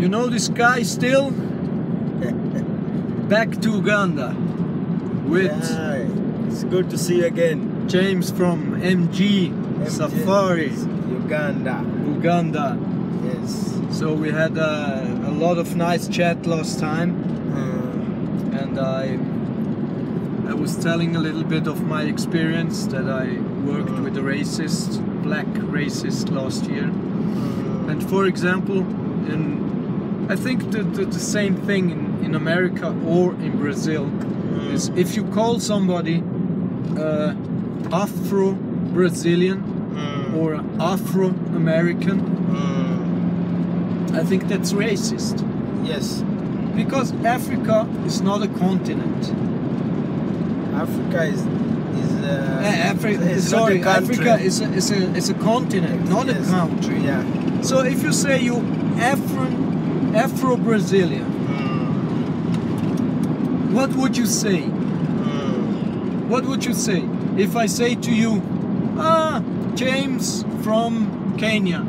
You know this guy still? Back to Uganda with it's good to see you again. James from MG Safari, Uganda. Yes. So we had a lot of nice chat last time, and I was telling a little bit of my experience that I worked with a black racist last year. And for example, I think the same thing in America or in Brazil is if you call somebody Afro-Brazilian or Afro-American, I think that's racist. Yes. Because Africa is not a continent. Africa is Africa is a continent, not a country. Yeah. So if you say you Afro-Brazilian, what would you say? What would you say if I say to you, James from Kenya,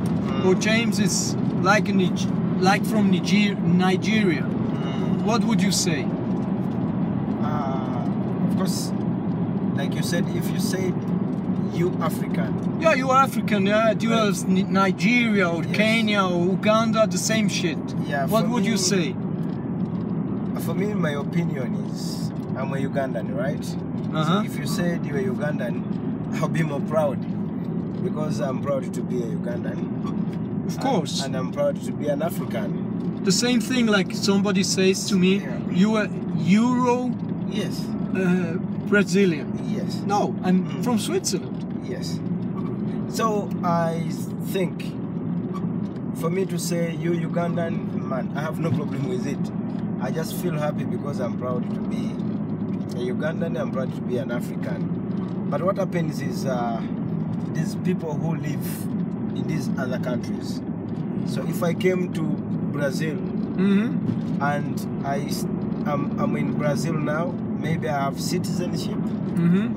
or James is like from Nigeria? What would you say? Of course, like you said, if you say you African. Yeah, you African, yeah. You are Nigeria or Kenya or Uganda, the same shit. Yeah. What would you say? For me, my opinion is I'm a Ugandan, right? So if you said you're a Ugandan, I'll be more proud because I'm proud to be a Ugandan. Of course. And I'm proud to be an African. The same thing like somebody says to me, you are Euro. Yes. Brazilian. Yes. No, I'm from Switzerland. Yes. So I think for me to say you Ugandan, man, I have no problem with it. I just feel happy because I'm proud to be a Ugandan, I'm proud to be an African. But what happens is these people who live in these other countries. So if I came to Brazil and I'm in Brazil now, maybe I have citizenship.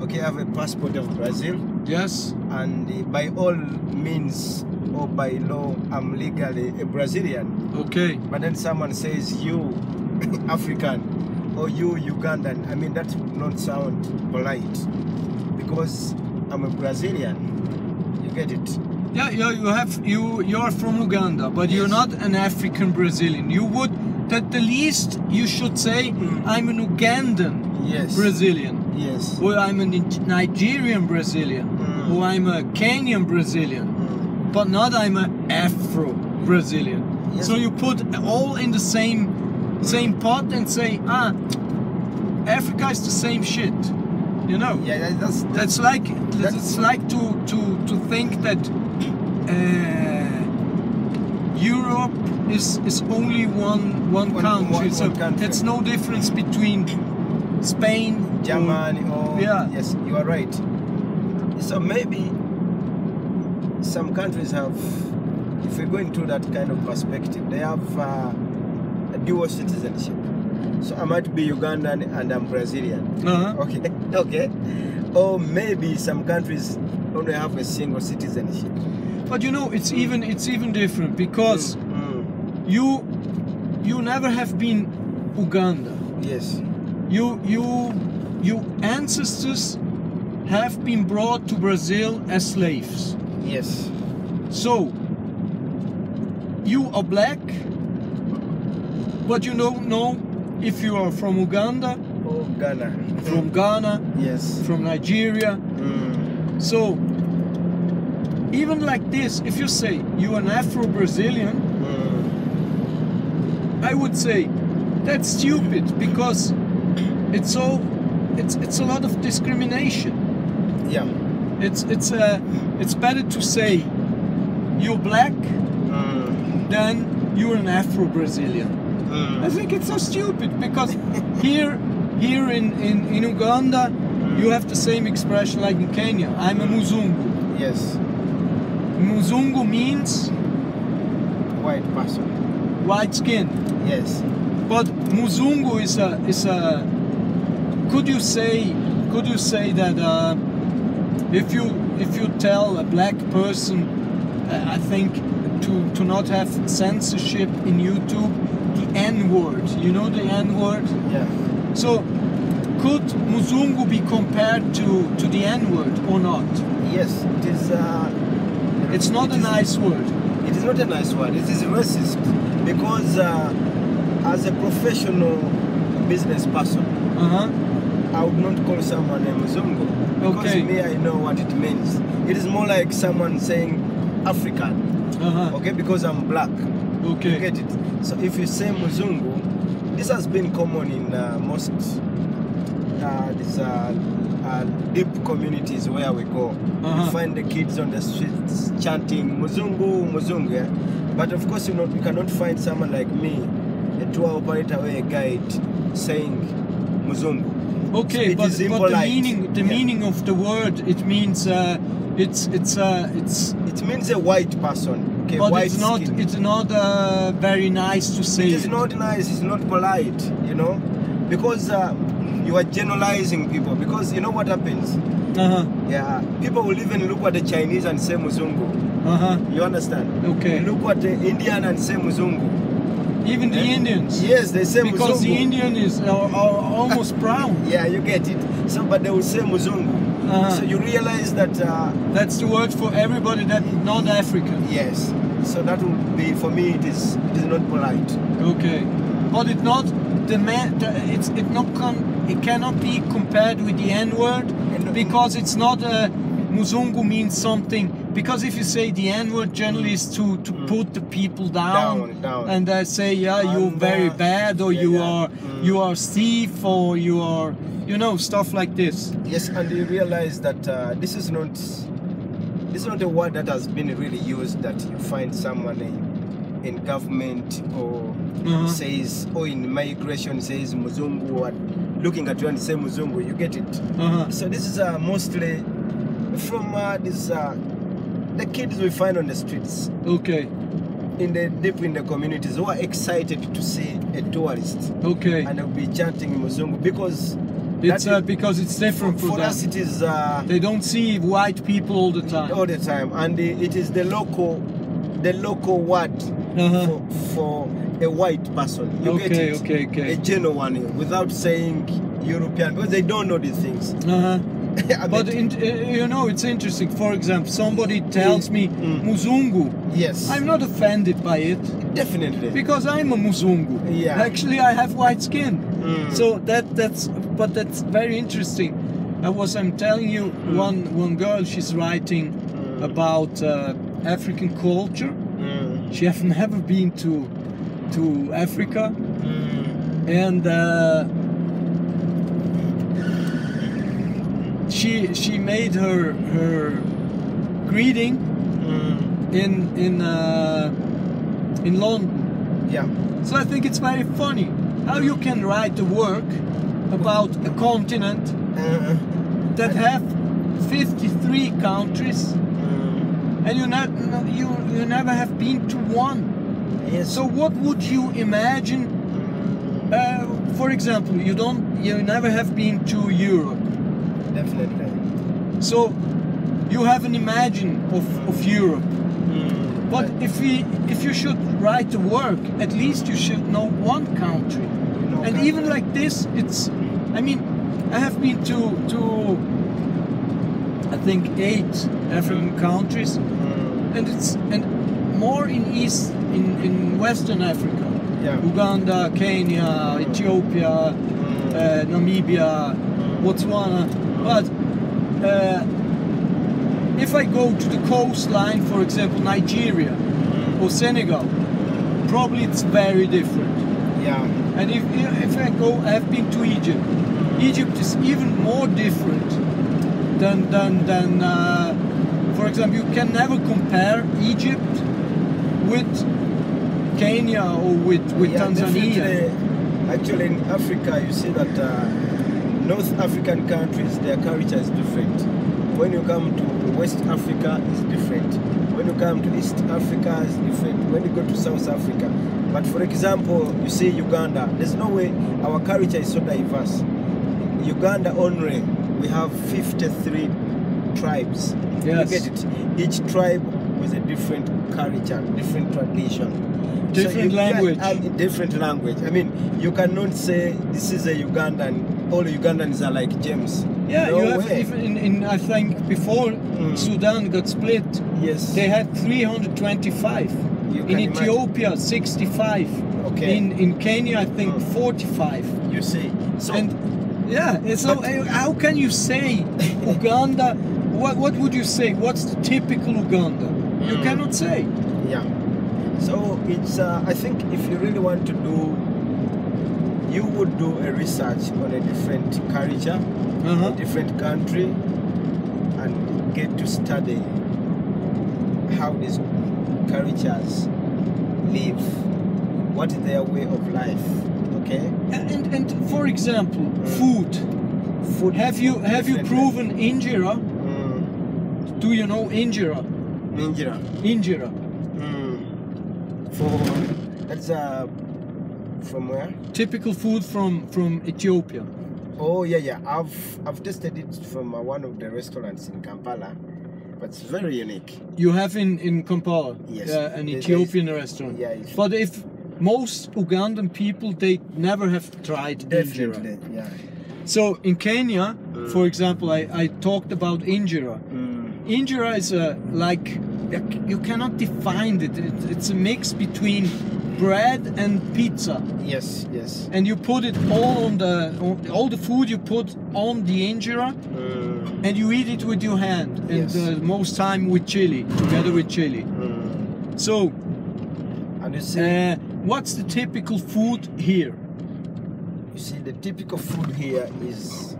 Okay, I have a passport of Brazil. Yes. And by all means or by law, I'm legally a Brazilian. Okay. But then someone says you African or you Ugandan. I mean, that would not sound polite because I'm a Brazilian. You get it? Yeah, you're from Uganda, but you're not an African Brazilian. You would, at the least, you should say I'm an Ugandan Brazilian. Yes. Or I'm a Nigerian Brazilian. Or I'm a Kenyan Brazilian. But not I'm a Afro Brazilian. Yes. So you put all in the same pot and say, Africa is the same shit. You know? Yeah, that's like to think that Europe is only one country. So there's no difference between Spain, Germany, or yes, you are right. So maybe some countries have, if we're going through that kind of perspective, they have a dual citizenship. So I might be Ugandan and I'm Brazilian. Okay. Or maybe some countries only have a single citizenship. But you know, it's even different because you never have been Uganda. Yes. Your ancestors have been brought to Brazil as slaves. Yes. So you are black, but you don't know if you are from Uganda or Ghana. From Ghana. Yes. From Nigeria. So even like this, if you say you're an Afro-Brazilian, I would say that's stupid because it's a lot of discrimination. Yeah. It's better to say you're black than you're an Afro-Brazilian. I think it's so stupid because here in Uganda you have the same expression like in Kenya. I'm a Muzungu. Yes. Muzungu means white person. White skin. Yes. But Muzungu is a. Could you say that if you tell a black person, I think to not have censorship in YouTube, the N-word. You know the N-word? Yeah. So, could Muzungu be compared to the N-word or not? Yes, it is. It's not a nice word. It is not a nice word. It is racist because as a professional business person, I would not call someone a Muzungu because Okay. me, I know what it means. It is more like someone saying African, okay, because I'm black. Okay. You get it? So if you say Muzungu, this has been common in most deep communities where we go. You find the kids on the streets chanting Muzungu, Muzungu, yeah? But of course, you cannot find someone like me, a tour operator or a guide, saying Muzungu. Okay, So but is the impolite. meaning of the word, it means it's It means a white person, okay, but white it's not very nice to say. It is not nice. It's not polite, you know, because you are generalizing people. Because you know what happens? Yeah, people will even look at the Chinese and say Muzungu. You understand? Okay. Look at the Indian and say Muzungu. Even the Indians. Yes, they say because Muzungu. the Indian is are almost brown. Yeah, you get it. So, but they will say Muzungu. So you realize that. That's the word for everybody that not African. Yes. So that would be, for me, it is not polite. Okay, but it's not the man. It cannot be compared with the N-word because it's not a Muzungu means something. Because if you say the N-word, generally is to put the people down. And say, yeah, you're very bad, or you are thief, or you are, you know, stuff like this. Yes, and you realize that this is not a word that has been really used, that you find someone in government or says, or in migration says Muzungu, or looking at you and say Muzungu, you get it. So this is mostly from the kids we find on the streets. Okay. Deep in the communities who are excited to see a tourist. Okay. And they'll be chanting Muzungu because because it's different for them. us it is they don't see white people all the time. And it is the local word for a white person. You get it? Okay. A genuine one, without saying European, because they don't know these things. But you know, it's interesting. For example, somebody tells me Muzungu. Yes. I'm not offended by it. Definitely. Because I'm a Muzungu. Yeah. Actually, I have white skin. So that's very interesting. I'm telling you, one girl, she's writing about African culture. She has never been to Africa, and she made her greeting in London. Yeah. So I think it's very funny how you can write a work about a continent that have 53 countries, and you never have been to one. Yes. So what would you imagine? For example, you never have been to Europe. Definitely. So you have an imagine of Europe. But if you should write a work, at least you should know one country. And even like this, I mean, I have been to I think 8 African countries, and more in Western Africa. Yeah. Uganda, Kenya, Ethiopia, Namibia, Botswana. But if I go to the coastline, for example, Nigeria or Senegal, probably it's very different. Yeah. And if I go, I have been to Egypt. Egypt is even more different than for example, you can never compare Egypt with Kenya or with Tanzania. Actually, in Africa, you see that North African countries, their culture is different. When you come to West Africa, it's different. When you come to East Africa, it's different. When you go to South Africa. But for example, you see Uganda, there's no way our culture is so diverse. Uganda only, we have 53 tribes. Yes. You get it? Each tribe with a different culture, different tradition. Different language. Different language. I mean, you cannot say this is a Ugandan. All Ugandans are like James. Yeah, no you have way. even in I think before Sudan got split, Yes. they had 325. You In can Ethiopia, 65. Okay. In Kenya, I think 45. You see. So And yeah, so how can you say Uganda? What would you say? What's the typical Uganda? You cannot say. yeah. So it's I think if you really want to do, you would do a research on a different culture, Uh-huh. a different country, and get to study how these cultures live, what is their way of life. Okay. And for example, food. Food. Have you different. proven injera? Do you know injera? Ninja. Injera. For that's from where? Typical food from Ethiopia. Oh yeah. I've tasted it from one of the restaurants in Kampala, but it's very unique. You have in Kampala, Yes. an There Ethiopian is- restaurant. yeah, it's- But if most Ugandan people, they never have tried injera. Definitely, yeah. So in Kenya, for example, I talked about injera. Injera is like you cannot define it. It's a mix between bread and pizza, Yes. and you put it all on all the food you put on the injera, and you eat it with your hand, and Yes. most time with chili, together with chili. So, And you see, what's the typical food here? the typical food here is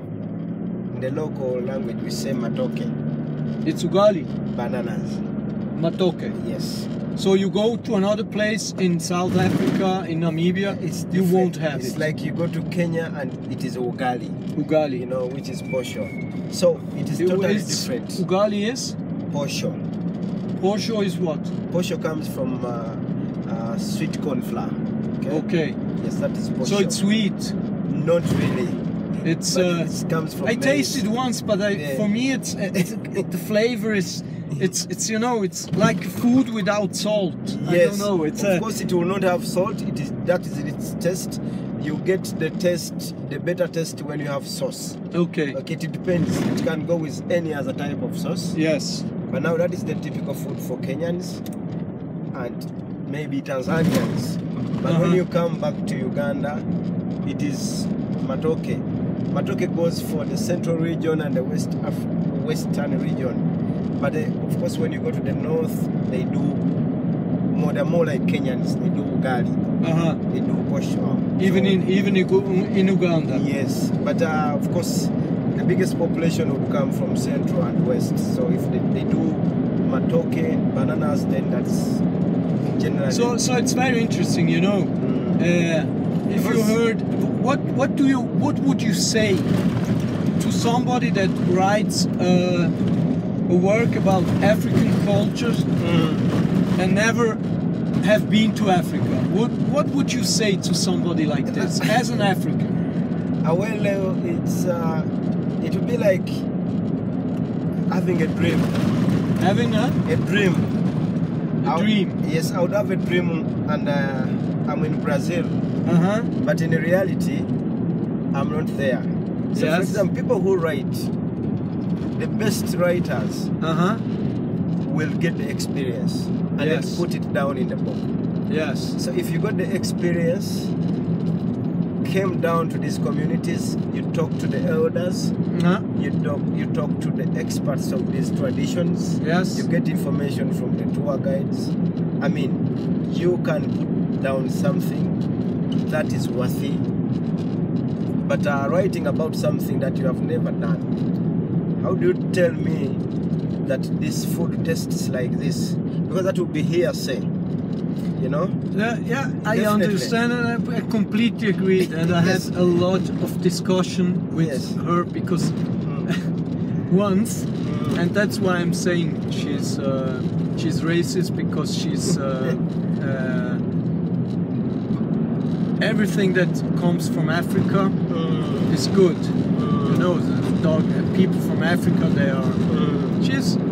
in the local language we say matoke, It's ugali, bananas. matoke. Yes. So you go to another place in South Africa, in Namibia, you different. won't have It's it. like you go to Kenya and it is ugali, Ugali. you know, which is posho. So it is totally different. Ugali is? Posho. Posho is what? Posho comes from sweet corn flour. Okay. Yes, that is posho. So it's sweet. Not really. It's. But it comes from I maize. tasted once, but for me, it's the flavor is. It's you know, it's like food without salt. Yes. I don't know. It's of course it will not have salt. That is its taste. You get the taste, the better taste when you have sauce. Okay. Okay, it depends. It can go with any other type of sauce. Yes. But now that is the typical food for Kenyans and maybe Tanzanians. But when you come back to Uganda, it is matoke. Matoke goes for the central region and the western region. But of course, when you go to the north, they do they're more like Kenyans. They do ugali. They do posho. Even in Uganda. Yes, but of course, the biggest population would come from central and west. So if they do matoke, bananas, then that's generally. So it's very interesting, you know. If you heard, what would you say to somebody that writes a work about African cultures and never have been to Africa? What would you say to somebody like this as an African? Well, it would be like having a dream. Having a dream. dream. Yes, I would have a dream, and I'm in Brazil. But in reality, I'm not there. So for example, people who write, the best writers will get the experience and then put it down in the book. Yes. So if you got the experience, came down to these communities, you talk to the elders, you talk to the experts of these traditions, Yes. you get information from the tour guides. I mean, you can put down something that is worthy, but writing about something that you have never done, how do you tell me that this food tastes like this? Because that would be hearsay, you know? Yeah, I understand and I completely agree. And I had a lot of discussion with her because once, and that's why I'm saying she's racist, because she's everything that comes from Africa is good. You know, the people from Africa, they are.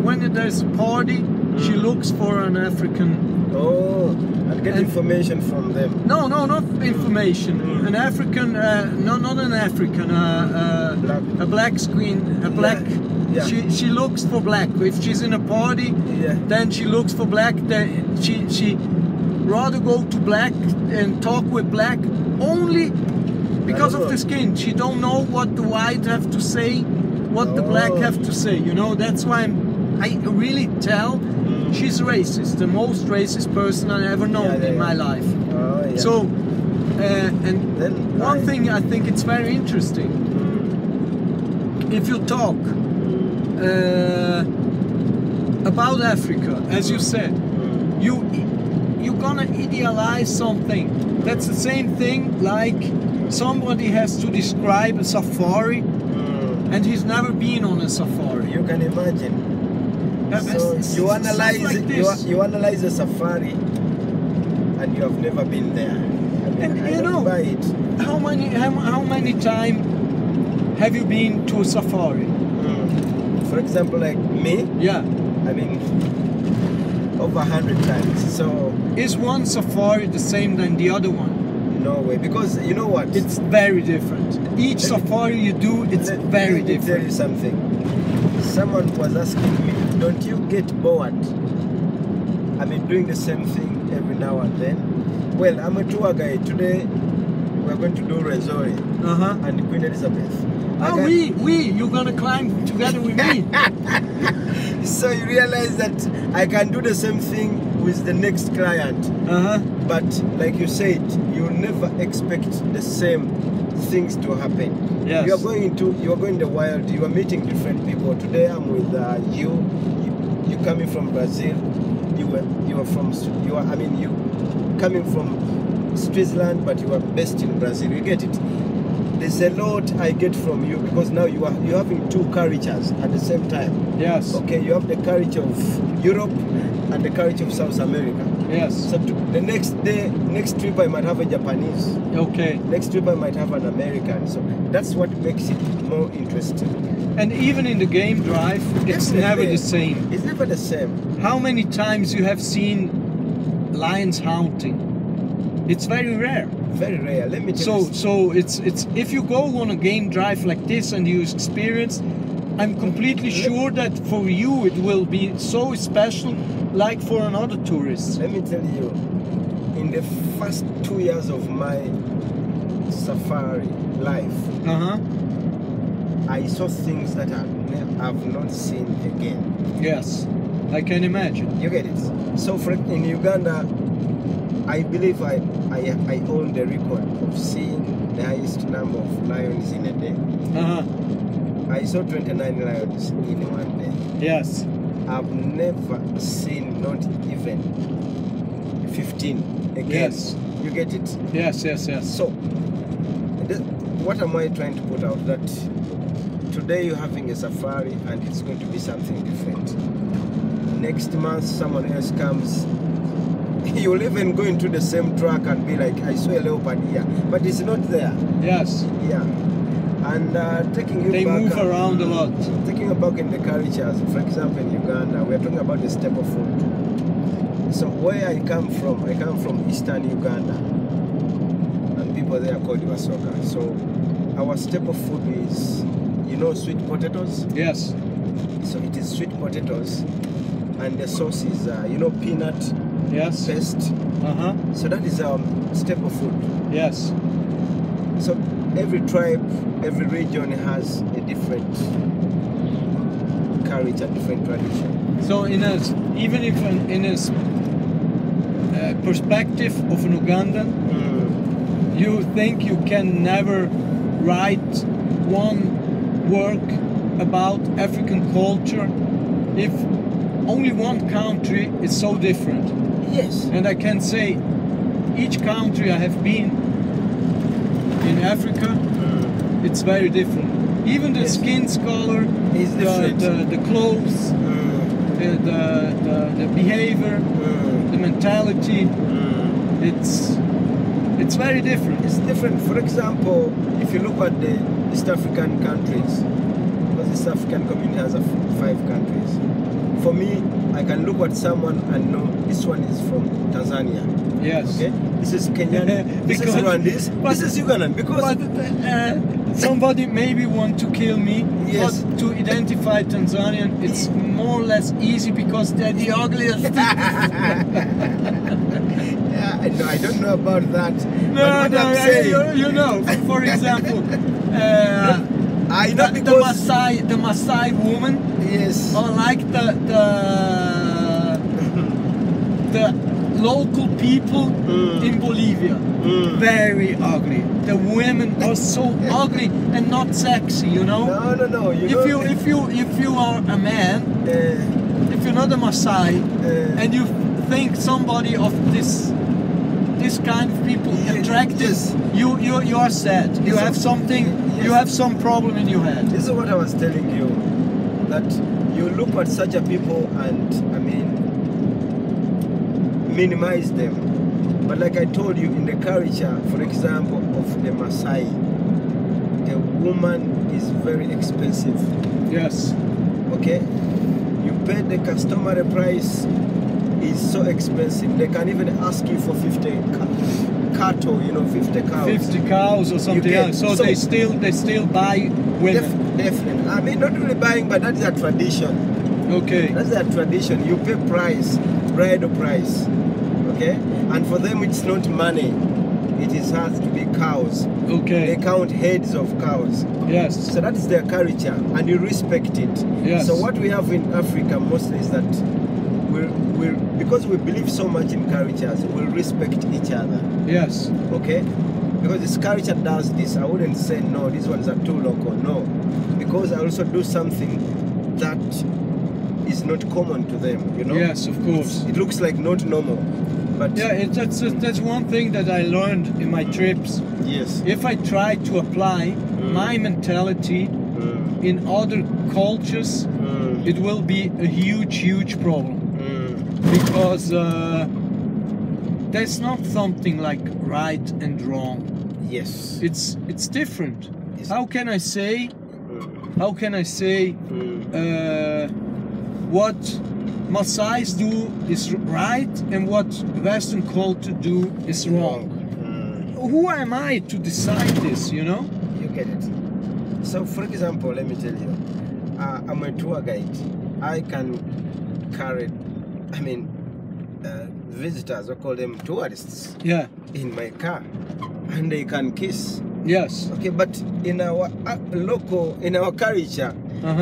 When there's a party, she looks for an African. Oh, and get information from them. No, not information. An African, not an African, a black screen, a black. Yeah. She looks for black. If she's in a party, then she looks for black. Then she rather go to black and talk with black only because of the skin. She don't know what the white have to say, what the black have to say. You know, that's why I really tell she's racist, the most racist person I ever known in my life. So, and then one thing I think it's very interesting. If you talk about Africa, as you said, you're gonna idealize something. That's the same thing like somebody has to describe a safari and he's never been on a safari. You can imagine. So you analyze like you analyze a safari and you have never been there. And you know, how many times have you been to a safari? For example, like me? Yeah. I mean, over 100 times. So is one safari the same than the other one? No way, because you know what? It's very different. Each safari you do, it's very different. Let me tell you something. Someone was asking me, don't you get bored? I mean, doing the same thing every now and then. Well, I'm a tour guide. Today, we're going to do Resort and Queen Elizabeth. Oh, you're gonna climb together with me. So you realize that I can do the same thing with the next client. But like you said, you never expect the same things to happen. Yes. You are going in the wild. You are meeting different people. Today I'm with you coming from Brazil. You coming from Switzerland, but you are based in Brazil. You get it? There's a lot I get from you because now you're having two cultures at the same time. Yes. Okay, you have the culture of Europe and the culture of South America. Yes. So the next trip I might have a Japanese. Okay. Next trip I might have an American. So that's what makes it more interesting. And even in the game drive, it's never the same. It's never the same. How many times you have seen lions hunting? It's very rare. Very rare. Let me tell you. So it's if you go on a game drive like this and you experience, I'm completely sure that for you it will be so special, like for another tourist. Let me tell you, in the first 2 years of my safari life, I saw things that I've not seen again. Yes, I can imagine. You get it? So in Uganda, I believe I own the record of seeing the highest number of lions in a day. I saw 29 lions in one day. Yes. I've never seen not even 15 again. Yes. You get it? Yes. So, what am I trying to put out? That today you're having a safari and it's going to be something different. Next month someone else comes. You'll even go into the same track and be like, I saw a leopard here, but it's not there. Yes. Yeah. And taking you back... They move around a lot. Taking you back in the cultures, for example in Uganda, we're talking about the staple food. So where I come from eastern Uganda, and people there are called Wasoga. So our staple food is, you know, sweet potatoes? Yes. So it is sweet potatoes, and the sauce is, you know, peanut paste. So that is our staple food. Yes. So every tribe, every region has a different culture, different tradition. So even if in a perspective of an Ugandan, you think you can never write one work about African culture if only one country is so different. Yes. And I can say each country I have been in Africa, it's very different. Even the skin color, the clothes, the behavior, the mentality, it's very different. It's different. For example, if you look at the East African countries, because the East African community has 5 countries. for me, I can look at someone and know this one is from Tanzania. Yes. Okay, this is Kenyan, this is Rwandese, this is Ugandan. Because somebody maybe want to kill me, yes, but to identify Tanzanian, it's more or less easy because they're the ugliest. Yeah, no, I don't know about that. No, no, you know, for example, I know because the Maasai woman, yes, or like the local people in Bolivia, very ugly. The women are so ugly and not sexy, you know. No. If you are a man, if you're not a Maasai, and you think somebody of this kind of people attractive, yes, you are sad. You have something. Yes. You have some problem in your head. This is what I was telling you, that you look at such a people and I mean minimize them. But like I told you, in the culture, for example, of the Maasai, a woman is very expensive. Yes. Okay? You pay the customary price is so expensive. They can even ask you for 50 cattle, you know, 50 cows. 50 cows or something else. So they still buy women. Definitely. I mean, not really buying, but that's their tradition. Okay. That's their tradition. You pay price, bridal price. Okay? And for them, it's not money. It has to be cows. Okay. They count heads of cows. Yes. So that is their culture, and you respect it. Yes. So what we have in Africa mostly is that because we believe so much in cultures, we respect each other. Yes. Okay? Because this culture does this. I wouldn't say no, these ones are too local. No. Because I also do something that is not common to them, you know? Yes, of course. It looks like not normal. But yeah, that's one thing that I learned in my trips. yes. If I try to apply my mentality in other cultures, it will be a huge problem. Because there's not something like right and wrong. Yes. It's different. Yes. How can I say what Maasai's do is right and what Western culture do is wrong? Who am I to decide this, you know? You get it. So for example, let me tell you, I'm a tour guide. I can carry, I mean, visitors, I call them tourists, Yeah. in my car, and they can kiss. Yes. Okay, but in our in our culture,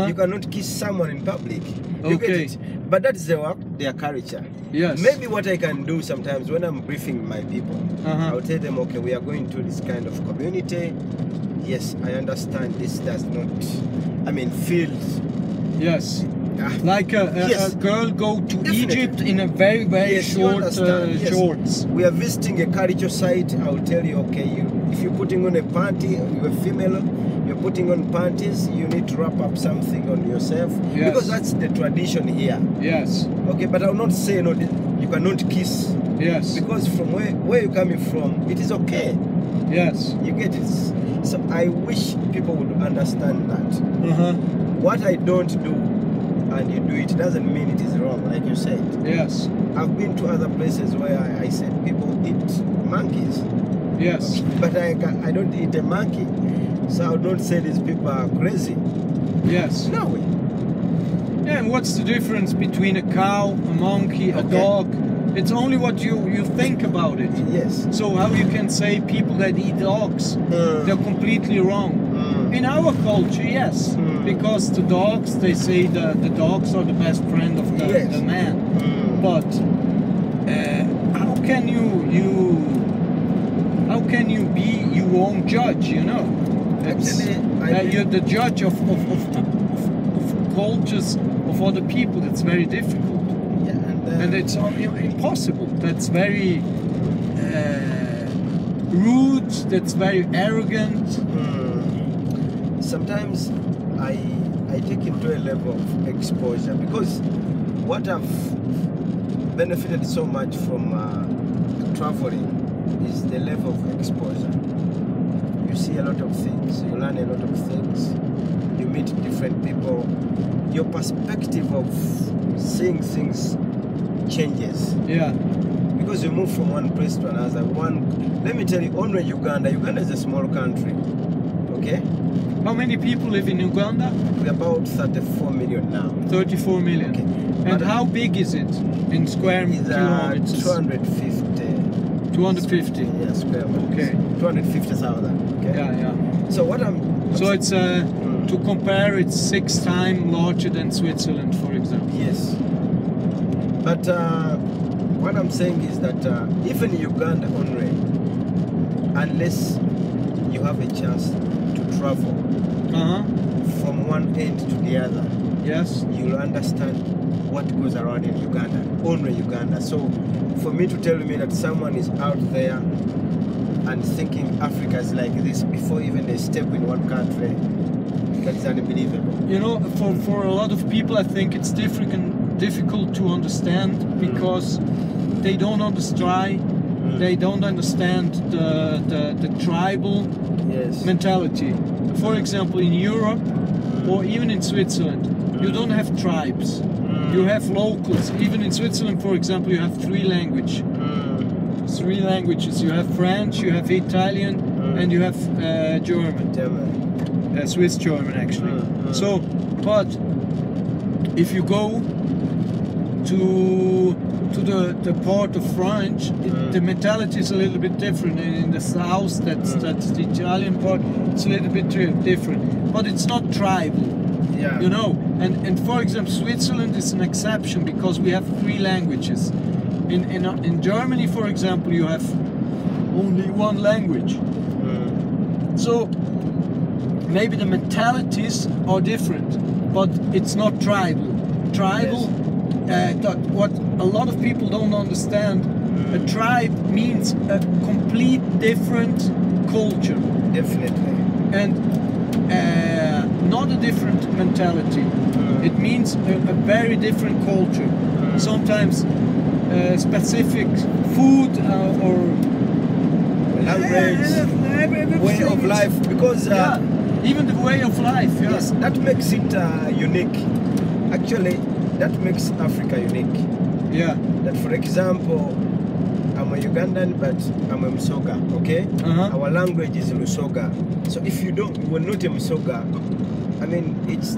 you cannot kiss someone in public. You get Okay. it? But that's their culture. Yes. Maybe what I can do sometimes when I'm briefing my people, I'll tell them, okay, we are going to this kind of community. Yes, I understand this does not, I mean, feel. Yes. Like Yes. a girl go to Definitely. Egypt in a very Yes, you short understand. Yes. shorts. We are visiting a cultural site. I'll tell you, okay, if you're putting on a panty, you're a female, you're putting on panties, you need to wrap up something on yourself. Yes. Because that's the tradition here. Yes. Okay, but I will not say, no, you cannot kiss. Yes. Because from where you're coming from, it is okay. Yes. You get it? So I wish people would understand that. What I don't do, and you do it, doesn't mean it is wrong, like you said. Yes. I've been to other places where I said people eat monkeys. Yes. But I don't eat a monkey. So I would not say these people are crazy. Yes. No way. Yeah, and what's the difference between a cow, a monkey, a dog? It's only what you think about it. Yes. So how you can say people that eat dogs, they're completely wrong. In our culture, yes. Because the dogs, they say the dogs are the best friend of the man. But how can you be your own judge, you know? You're the judge of cultures of other people. That's very difficult. Yeah, And it's impossible. That's very rude. That's very arrogant. Sometimes I take him to a level of exposure, because what I've benefited so much from traveling is the level of exposure. You see a lot of things, you learn a lot of things, you meet different people, your perspective of seeing things changes. Yeah. Because you move from one place to another. Let me tell you, only Uganda. Uganda is a small country. Okay? How many people live in Uganda? We're about 34 million now. 34 million. Okay. And But how big is it in square It's kilometers? 250. 250. Yeah, square meters. Okay. 250,000. Okay. Yeah, yeah. So what I'm. So it's to compare, it's 6 times larger than Switzerland, for example. Yes. But what I'm saying is that even Uganda only, unless you have a chance to travel from one end to the other, Yes. you'll understand what goes around in Uganda, only Uganda. So for me to tell me that someone is out there and thinking Africa is like this before even they step in one country, that's unbelievable. You know, for a lot of people, I think it's difficult to understand because they don't understand. They don't understand the tribal Yes. mentality. For example, in Europe or even in Switzerland, you don't have tribes. You have locals. Even in Switzerland, for example, you have 3 languages. 3 languages. You have French, you have Italian, and you have German. Swiss German, actually. So, but if you go to the part of France, the mentality is a little bit different. And in the south, that's the Italian part. It's a little bit different, but it's not tribal. Yeah. You know, and for example, Switzerland is an exception because we have 3 languages. In Germany, for example, you have only 1 language. So maybe the mentalities are different, but it's not tribal. Tribal, what a lot of people don't understand, a tribe means a complete different culture. Definitely. And not a different mentality. It means a very different culture. Sometimes specific food or language, way of life, because even the way of life. Yeah. Yes, that makes it unique. Actually, that makes Africa unique. Yeah. That, for example, I'm a Ugandan, but I'm a Msoga, okay? Our language is Lusoga. So if you we're not a Msoga, I mean, it's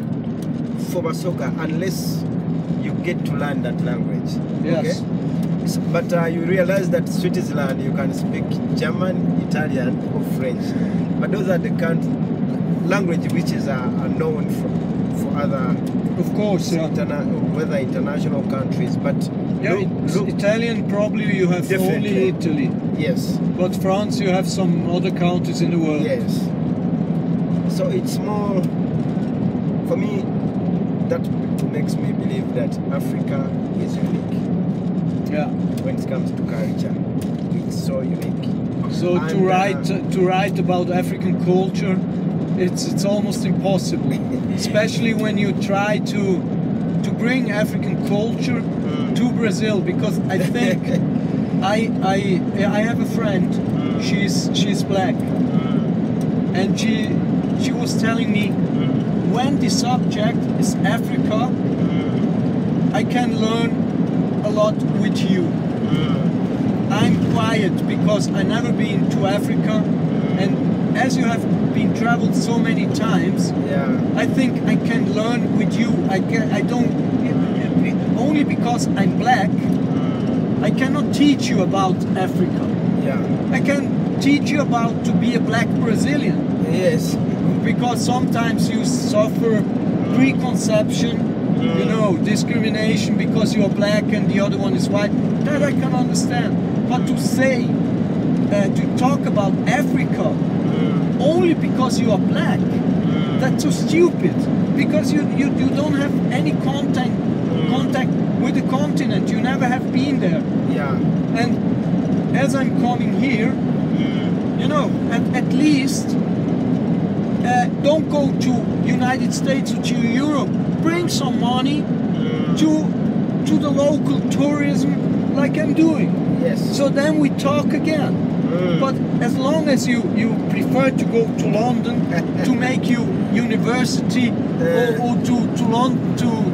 for Masoga unless you get to learn that language. Yes. Okay? But you realize that Switzerland, you can speak German, Italian, or French. But those are the language which are known for other, of course, whether international countries. But Italian probably you have only Italy. Yes. But France, you have some other countries in the world. Yes. So it's more, for me, that makes me believe that Africa is unique. Yeah. When it comes to culture, it's so unique. So to write about African culture, it's almost impossible, especially when you try to bring African culture to Brazil, because I think I have a friend. She's black, and she was telling me when the subject is Africa, I can learn a lot with you. I'm quiet because I never been to Africa, and as you have been traveled so many times, I think I can learn with you. I don't, only because I'm black, I cannot teach you about Africa. I can teach you about to be a black Brazilian. Yes. Because sometimes you suffer preconception, you know, discrimination because you're black and the other one is white. That I can understand. But to say, to talk about Africa only because you are black, that's so stupid. Because you don't have any contact with the continent. You never have been there. And as I'm coming here, you know, at least don't go to United States or to Europe. Bring some money to the local tourism like I'm doing. Yes. So then we talk again. But as long as you prefer to go to London to make you university or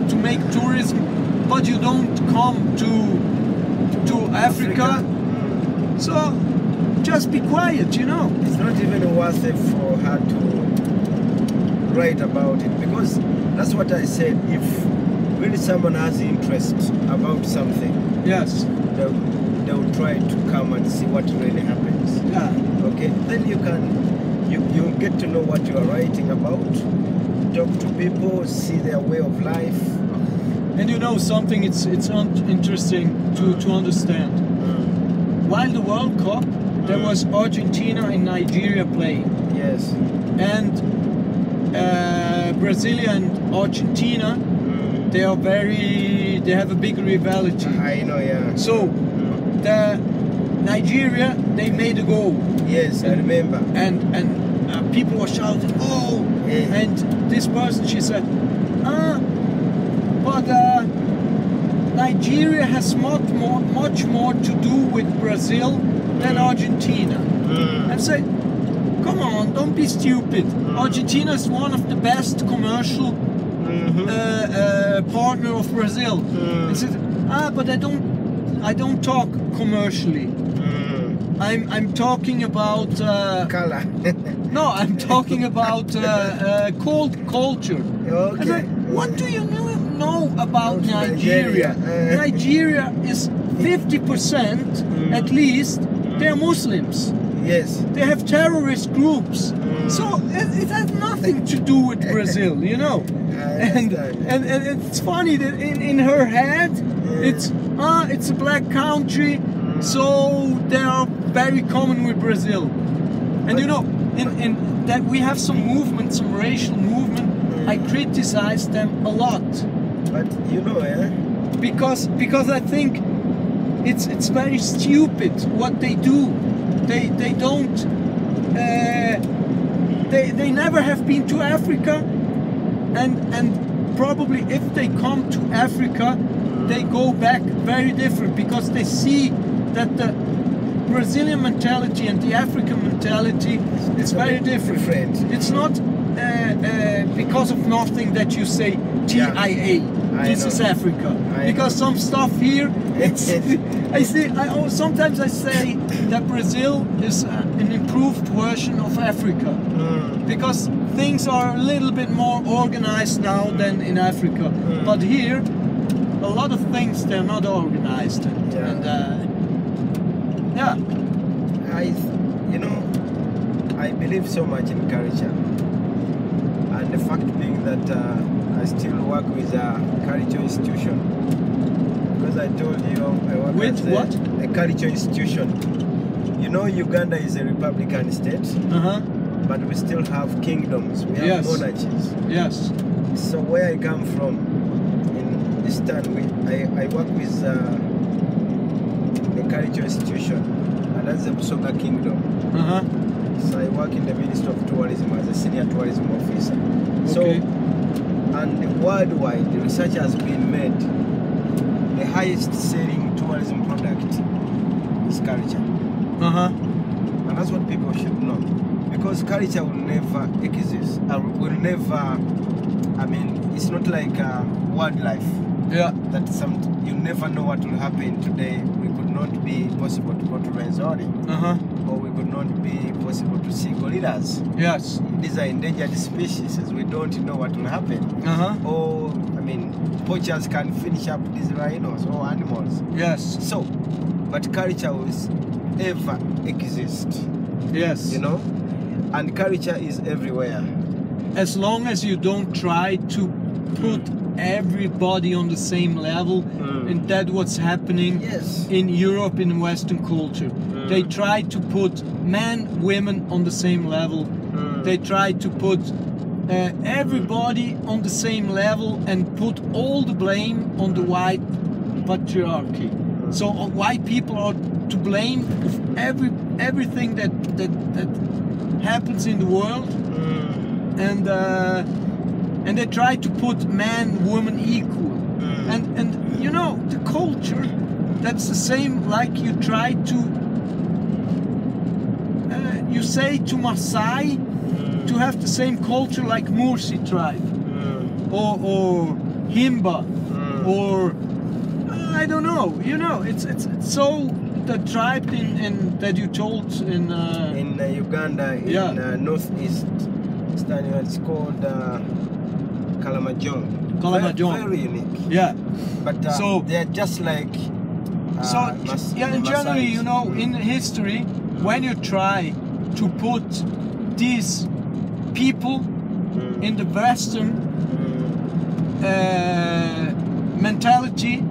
to make tourism, but you don't come to Africa. So just be quiet, you know. It's not even worth it for her to write about it, because that's what I said. If really someone has interest about something, Yes. they'll try to come and see what really happens. Yeah. Okay, then you get to know what you are writing about, talk to people, see their way of life. And you know something, it's interesting to understand. While the World Cup, there was Argentina and Nigeria playing. Yes. And Brazil and Argentina, they have a big rivalry. I know, yeah. So the Nigeria, they made a goal. Yes, I remember. And people were shouting, "Oh!" Yeah. And this person, she said, but Nigeria has much more to do with Brazil than Argentina." I said, come on, don't be stupid. Argentina is one of the best commercial partner of Brazil. I said, but I don't talk commercially. I'm talking about Color. no, I'm talking about culture. Okay. I said, what do you know about Nigeria? Nigeria is 50% at least. They're Muslims. Yes. They have terrorist groups. So it has nothing to do with Brazil, you know. And it's funny that in her head, it's a black country, so they are very common with Brazil. And you know, in that we have some movement, some racial movement. I criticize them a lot. But you know, Because I think it's very stupid what they do. They don't. They never have been to Africa, and probably if they come to Africa, they go back very different, because they see that the Brazilian mentality and the African mentality is very different. It's not because of nothing that you say TIA. This is Africa. Because some stuff here, it's. Sometimes I say that Brazil is an improved version of Africa, because things are a little bit more organized now than in Africa. But here, a lot of things they're not organized, and I believe so much in culture, and the fact being that I still work with a culture institution, because I told you I work with as a culture institution. You know, Uganda is a republican state, but we still have kingdoms. We have monarchies. Yes. So where I come from in Eastern, I work with the culture institution, and that's the Busoga Kingdom. So I work in the Ministry of Tourism as a senior tourism officer. So, and worldwide, the research has been made. The highest selling tourism product is culture. And that's what people should know. Because culture will never exist. Will never, I mean, it's not like wildlife. Yeah. That you never know what will happen today. We could not be possible to go to Rwenzori. Or we could not be possible to see gorillas. Yes. These are endangered species. We don't know what will happen. Or, I mean, poachers can finish up these rhinos or animals. Yes. So, but culture will ever exist. Yes. You know? And culture is everywhere. As long as you don't try to put everybody on the same level, and that's what's happening in Europe, in Western culture. They try to put men, women on the same level. They try to put everybody on the same level and put all the blame on the white patriarchy. So white people are to blame of everything that happens in the world, and they try to put man, woman equal, and you know, the culture that's the same like you try to you say to Maasai to have the same culture like Mursi tribe or Himba or I don't know. You know, it's so the tribe in that you told in Uganda in northeast, it's called Kalamajong. Kalamajong. Very unique. Yeah. But so they're just like. In generally, you know, in history, when you try to put these people in the Western mentality,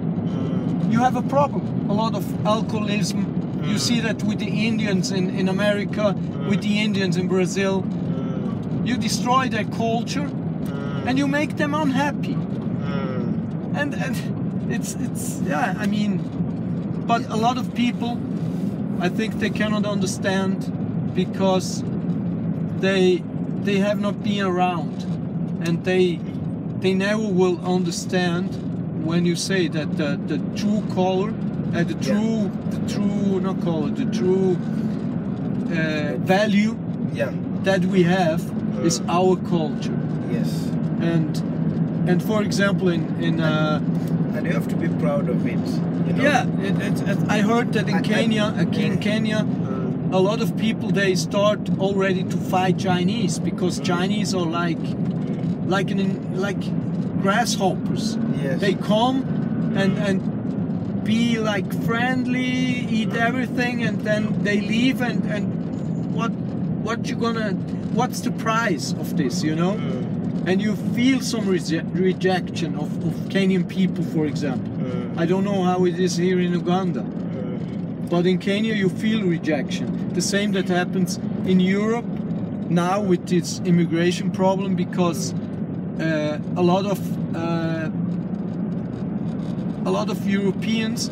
you have a problem. A lot of alcoholism. You see that with the Indians in America, with the Indians in Brazil. You destroy their culture and you make them unhappy. And it's yeah, I mean, but a lot of people, I think they cannot understand because they have not been around, and they never will understand when you say that the true color, the true value that we have is our culture. Yes. And for example, and you have to be proud of it. You know? Yeah, I heard that in Kenya, a lot of people, they start already to fight Chinese because Chinese are like grasshoppers. Yes. They come and be like friendly, eat everything, and then they leave. And what's the price of this? You know? And you feel some rejection of Kenyan people, for example. I don't know how it is here in Uganda, but in Kenya you feel rejection. The same that happens in Europe now with this immigration problem, because a lot of Europeans,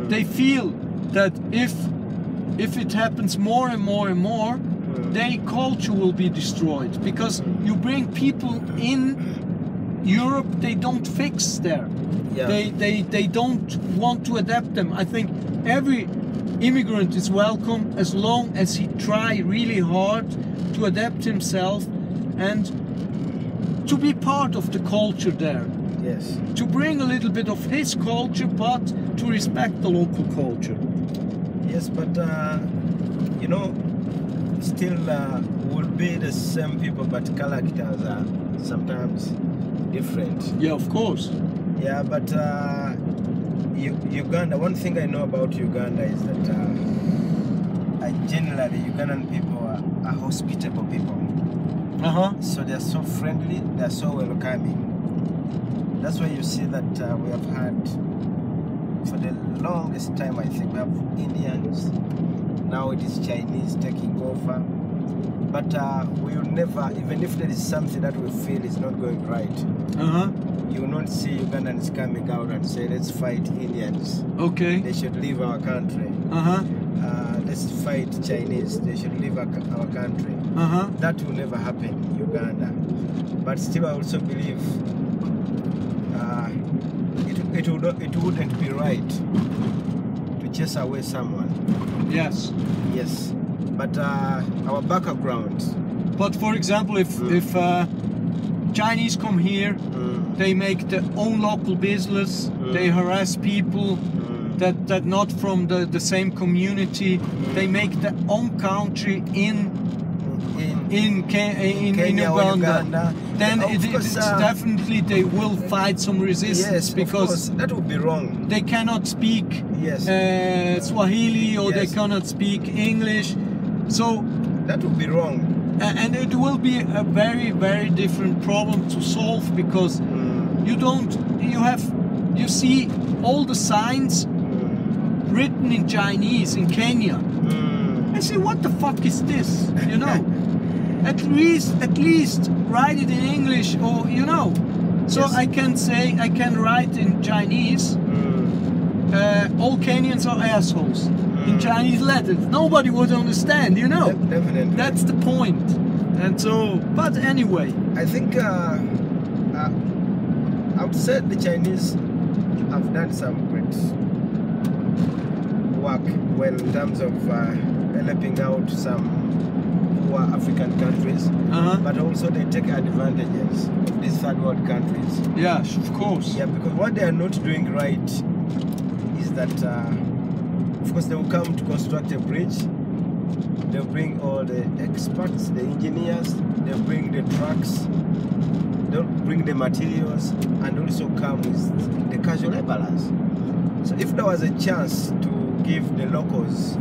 they feel that if it happens more and more and more, their culture will be destroyed, because you bring people in Europe, they don't fix there. Yeah. They don't want to adapt them. I think every immigrant is welcome as long as he try really hard to adapt himself and to be part of the culture there. Yes. To bring a little bit of his culture, but to respect the local culture. Yes, but you know, still will be the same people, but characters are sometimes different. Yeah, of course. Yeah, but Uganda, one thing I know about Uganda is that generally Ugandan people are hospitable people. So they're so friendly, they're so welcoming. That's why you see that we have had, for the longest time, I think, we have Indians. Now it is Chinese taking over. But we will never, even if there is something that we feel is not going right, you will not see Ugandans coming out and say, let's fight Indians. Okay. They should leave our country. Let's fight Chinese. They should leave our country. That will never happen in Uganda. But still, I also believe it wouldn't be right to chase away someone. Yes. Yes. But our background. But for example, if Chinese come here, they make their own local business. They harass people that not from the same community. They make their own country in Kenya, Uganda. Then it's definitely they will fight some resistance, because that would be wrong. They cannot speak Swahili, or they cannot speak English. So that would be wrong. And it will be a very, very different problem to solve, because you see all the signs written in Chinese in Kenya. I say, what the fuck is this? You know, at least write it in English, or you know. So I can write in Chinese. All Kenyans are assholes. In Chinese letters, nobody would understand, you know. Definitely. That's the point. And so, but anyway, I think I would say the Chinese have done some great work well in terms of helping out some poor African countries, but also they take advantages of these third world countries. Yes, of course. Yeah, because what they are not doing right is that, of course, they will come to construct a bridge. They'll bring all the experts, the engineers, they'll bring the trucks, they'll bring the materials, and also come with the casual laborers. So if there was a chance to give the locals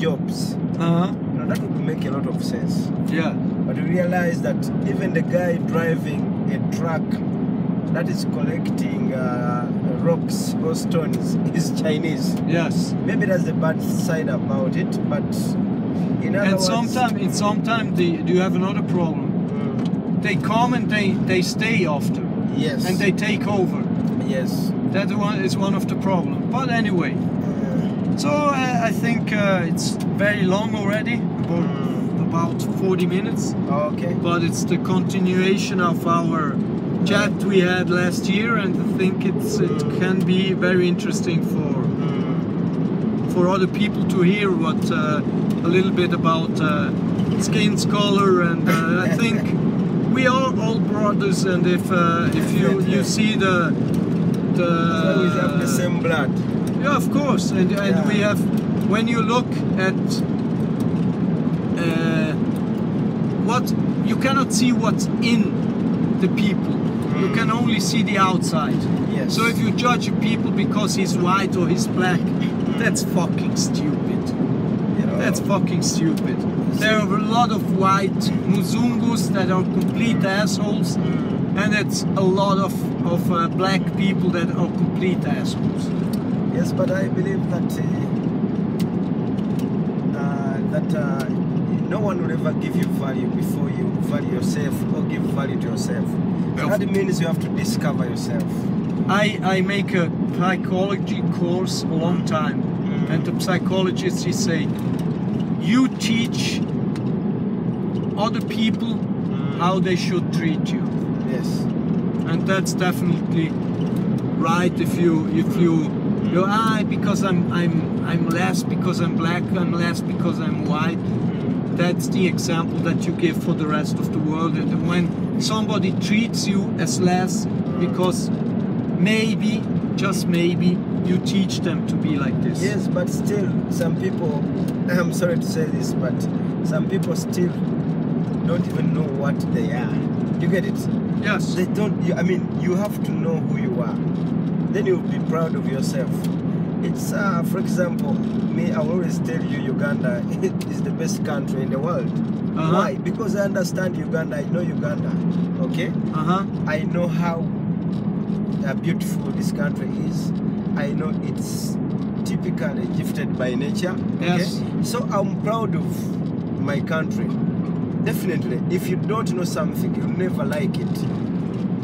jobs, that would make a lot of sense. Yeah. But we realize that even the guy driving a truck that is collecting rocks or stones is Chinese. Yes. Maybe that's the bad side about it, but in other words... sometimes do you have another problem? They come and they stay after. Yes. And they take over. Yes. That one is one of the problems. But anyway. So I think it's very long already, about 40 minutes. Okay. But it's the continuation of our chat we had last year, and I think it can be very interesting for other people to hear what a little bit about skin color, and I think we are all brothers, and if you see the so we have the same blood. Yeah, of course, and we have, when you look at what, you cannot see what's in the people, you can only see the outside. Yes. So if you judge a people because he's white or he's black, that's fucking stupid. You know, that's fucking stupid. There are a lot of white Muzungus that are complete assholes, and it's a lot of black people that are complete assholes. Yes, but I believe that no one will ever give you value before you value yourself or give value to yourself. So that means you have to discover yourself. I make a psychology course a long time, and the psychologists say, you teach other people how they should treat you. Yes. And that's definitely right. If you because I'm less because I'm black, I'm less because I'm white. That's the example that you give for the rest of the world. And when somebody treats you as less because maybe, just maybe, you teach them to be like this. Yes, but still, some people, I'm sorry to say this, but some people still don't even know what they are. You get it? Yes. They don't, I mean, you have to know who you are. Then you'll be proud of yourself. It's, for example, me, I will always tell you Uganda is the best country in the world. Why? Because I understand Uganda, I know Uganda, okay? I know how beautiful this country is. I know it's typically gifted by nature, okay? Yes. So I'm proud of my country. Definitely, if you don't know something, you'll never like it.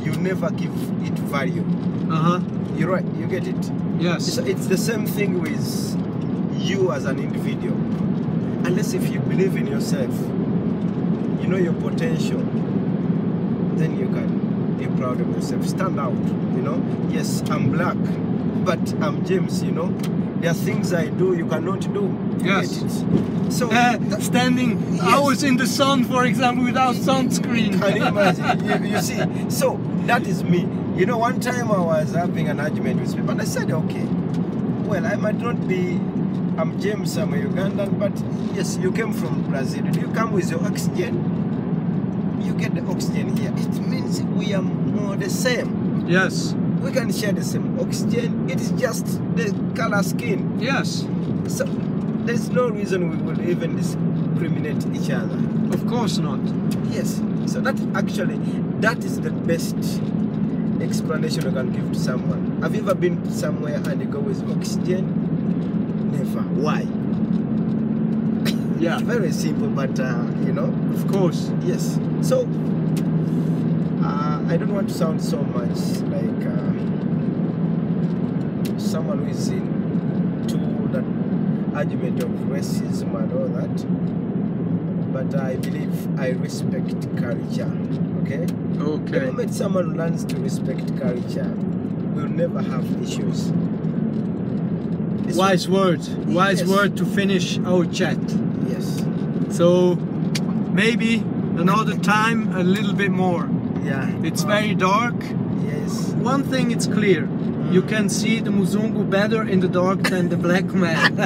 You never give it value. You're right, you get it? Yes. So it's the same thing with you as an individual. Unless if you believe in yourself, you know your potential, then you can be proud of yourself. Stand out, you know? Yes, I'm black, but I'm James, you know? There are things I do you cannot do. Yes. So standing hours in the sun, for example, without sunscreen. Can you imagine? you see, so that is me. You know, one time I was having an argument with people, and I said, okay, well, I might not be, I'm James, I'm a Ugandan, but yes, you came from Brazil. Do you come with your oxygen? You get the oxygen here. It means we are more the same. Yes. We can share the same oxygen. It is just the color skin. Yes. So there's no reason we will even discriminate each other. Of course not. Yes. So that actually, that is the best explanation I can give to someone. Have you ever been somewhere and you go with oxygen? Never. Why? Yeah. Very simple, but you know. Of course. Yes. So I don't want to sound so much like someone who is into that argument of racism and all that. But I believe I respect culture. Okay? Okay. The moment someone learns to respect culture, we'll never have issues. It's wise word. Wise Yes. word to finish our chat. Yes. So maybe another time a little bit more. Yeah. It's very dark. Yes. One thing it's clear. You can see the Muzungu better in the dark than the black man.